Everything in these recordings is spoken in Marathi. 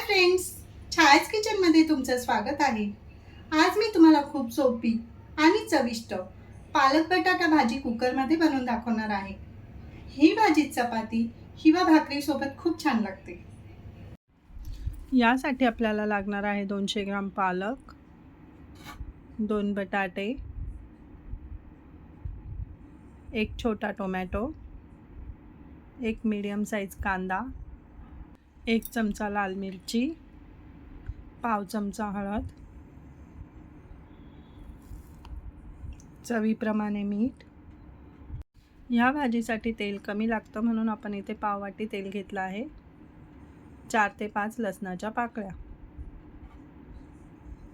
फ्रेंड्स, छायाच किचनमध्ये तुमचं स्वागत आहे. आज मी तुम्हाला खूप सोपी आणि चविष्ट पालक बटाटा भाजी कुकरमध्ये बनवून दाखवणार आहे. ही भाजी चपाती किंवा भाकरीसोबत खूप छान लागते. यासाठी आपल्याला लागणार आहे 200 ग्राम पालक, 2 बटाटे, 1 छोटा टोमॅटो, 1 मीडियम साईज कांदा, 1 चमचा लाल मिरची, पाव चमचा हळद, चवीप्रमाणे मीठ. ह्या भाजीसाठी तेल कमी लागतं म्हणून आपण इथे पाववाटी तेल घेतलं आहे. 4 ते 5 लसणाच्या पाकळ्या.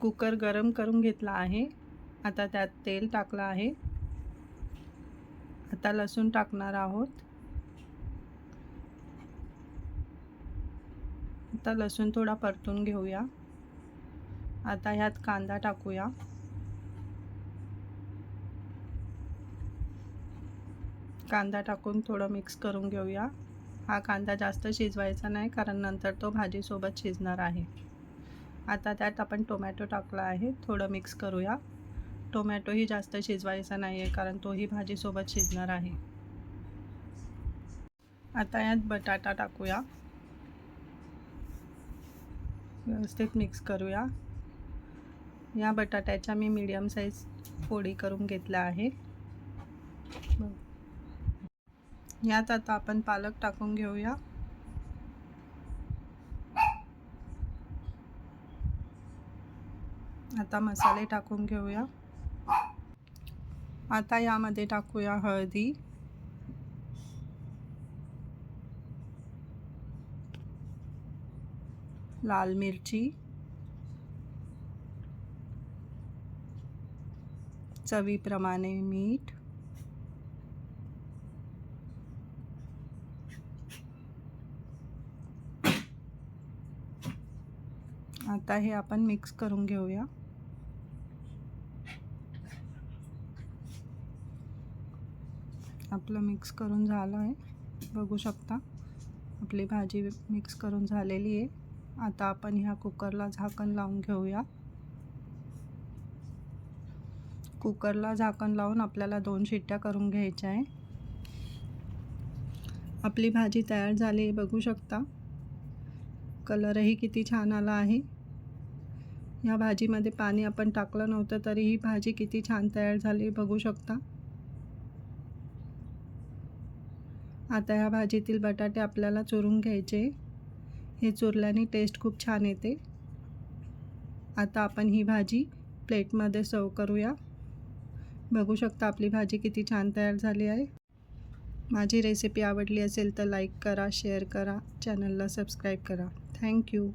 कुकर गरम करून घेतला आहे. आता त्यात तेल टाकलं आहे. आता लसूण टाकणार आहोत. आता लसूण थोडा परतून घेऊया. आता ह्यात कांदा टाकूया. कांदा टाकून थोडं मिक्स करून घेऊया. हा कांदा जास्त शिजवायचा नाही कारण नंतर तो भाजीसोबत शिजणार आहे. आता त्यात आपण टोमॅटो टाकला आहे. थोडं मिक्स करूया. टोमॅटोही जास्त शिजवायचा नाही आहे कारण तोही भाजीसोबत शिजणार आहे. आता यात बटाटा टाकूया. व्यवस्थित मिक्स करूया. या बटाट्याच्या मी मीडियम साईज फोडी करून घेतल्या आहे. यात आता आपण पालक टाकून घेऊया. आता मसाले टाकून घेऊया. आता यामध्ये टाकूया हळदी, लाल मिरची, चवीप्रमाणे मीठ, आता हे आपण मिक्स करून घेऊया. आपलं मिक्स करून झालं आहे. बघू शकता आपली भाजी मिक्स करून झालेली आहे. आता आपण ह्या कुकरला झाकण लावून घेऊया. कुकरला झाकण लावून आपल्याला 2 शिट्ट्या करून घ्यायच्या आहे. आपली भाजी तयार झाली आहे. बघू शकता कलरही किती छान आला आहे. या भाजीमध्ये पाणी आपण टाकलं नव्हतं तरी ही भाजी किती छान तयार झाली बघू शकता. आता या भाजीतील बटाटे आपल्याला चुरून घ्यायचे. हे चुरल्याने टेस्ट खूप छान येते. आता आपण ही भाजी प्लेटमध्ये सर्व करूया. बघू शकता आपली भाजी किती छान तयार झाली आहे. माझी रेसिपी आवडली असेल तर लाईक करा, शेअर करा, चॅनलला सबस्क्राईब करा. थँक्यू.